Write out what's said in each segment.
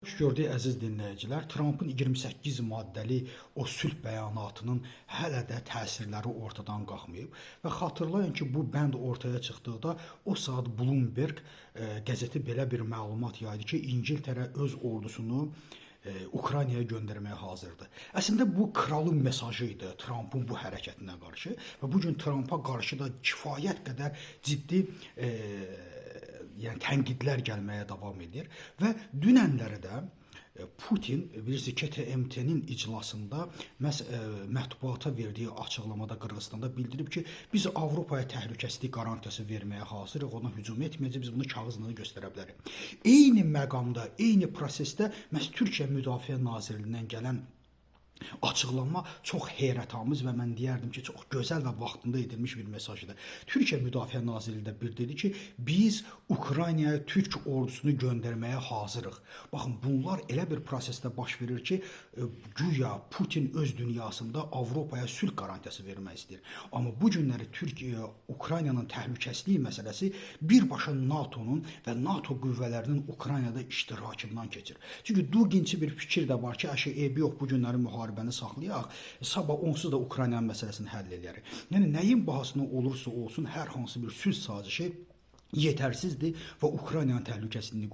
Xoş gördük əziz dinləyicilər. Trumpın 28 maddəli o sülh bəyanatının hələ də təsirləri ortadan qalxmayıb və xatırlayın ki, bu bənd ortaya çıxdıqda o saat Bloomberg qəzeti belə bir məlumat yaydı ki, İngiltərə öz ordusunu Ukraynaya göndərməyə hazırdır. Əslində bu kralın mesajı idi Trumpın bu hərəkətinə qarşı və bu gün Trumpa qarşı da kifayət qədər ciddi yəni tənqidlər gəlməyə davam edir və dünənləri də Putin bilirsiniz KTMT-nin iclasında mətbuata verdiyi açıqlamada Qırğızstanda bildirib ki, biz Avropaya təhlükəsizlik qarantiyası verməyə hazırıq, ona hücum etməyəcək, biz bunu kağızla göstərə bilərik. Eyni məqamda, eyni prosesdə məhz Türkiyə Müdafiə Nazirliyindən gələn açıqlama çox heyrətamiz və mən deyərdim ki, çox gözəl və vaxtında edilmiş bir mesajdır. Türkiyə Müdafiə Nazirliyi də bildirdi ki, biz Ukraynaya Türk ordusunu göndərməyə hazırıq. Baxın, bunlar elə bir prosesdə baş verir ki, güya Putin öz dünyasında Avropaya sülh qarantiyası vermək istəyir. Amma bu günləri Türkiyə, Ukraynanın təhlükəsizliyi məsələsi birbaşa NATO-nun və NATO qüvvələrinin Ukraynada iştirakından keçir. Çünki Duginçi bir fikir də var ki, əşi, eybi yox, bu günləri müharibəni saxlayaq, sabah onsuz da Ukrayna məsələsini həll edərik. Yəni, nəyin bahasına olursa olsun, hər hansı bir sülh sazişi yetərsizdir və Ukraynanın təhlükəsizliyini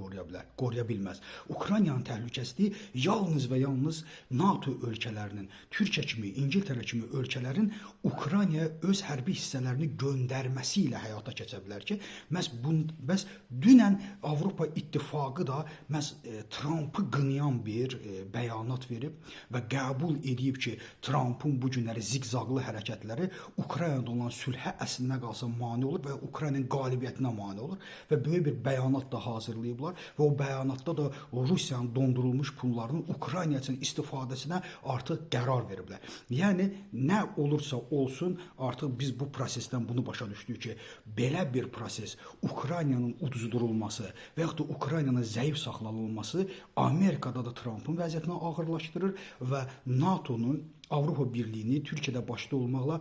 qoruya bilməz. Ukraynanın təhlükəsizliyi yalnız və yalnız NATO ölkələrinin, Türkiyə kimi, İngiltərə kimi ölkələrin Ukraynaya öz hərbi hissələrini göndərməsi ilə həyata keçə bilər ki, məhz dünən Avropa İttifaqı da məhz Trumpı qınayan bir bəyanat verib və qəbul edib ki, Trumpın bu günləri ziqzaqlı hərəkətləri Ukraynada olan sülhə əslinə qalsa mane olur və Ukraynanın qalibiyyətinə mane olur və böyük bir bəyanat da hazırlayıblar və o bəyanatda da Rusiyanın dondurulmuş pullarının Ukrayna üçün istifadəsinə artıq qərar veriblər. Yəni, nə olursa olsun, artıq biz bu prosesdən bunu başa düşdük ki, belə bir proses Ukraynanın uduzdurulması və yaxud da Ukraynanın zəif saxlanılması Amerikada da Trumpın vəziyyətini ağırlaşdırır və NATO-nun, Avropa Birliyini Türkiyədə başda olmaqla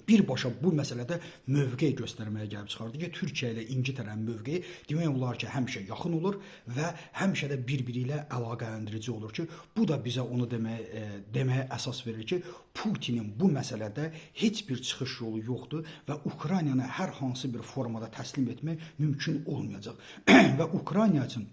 birbaşa bu məsələdə mövqe göstərməyə gəlib çıxardı ki, Türkiyə ilə İngiltərənin mövqeyi demək olar ki, həmişə yaxın olur və həmişə də bir-biri ilə əlaqələndirici olur ki, bu da bizə onu deməyə əsas verir ki, Putinin bu məsələdə heç bir çıxış yolu yoxdur və Ukraynanı hər hansı bir formada təslim etmək mümkün olmayacaq və Ukrayna üçün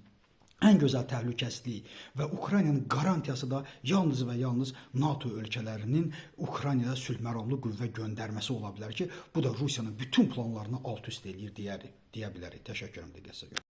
ən gözəl təhlükəsizlik və Ukraynanın qarantiyası da yalnız və yalnız NATO ölkələrinin Ukraynaya sülhməramlı qüvvə göndərməsi ola bilər ki, bu da Rusiyanın bütün planlarını alt-üst eləyir deyə bilərik. Təşəkkürüm diqqətinizə görə.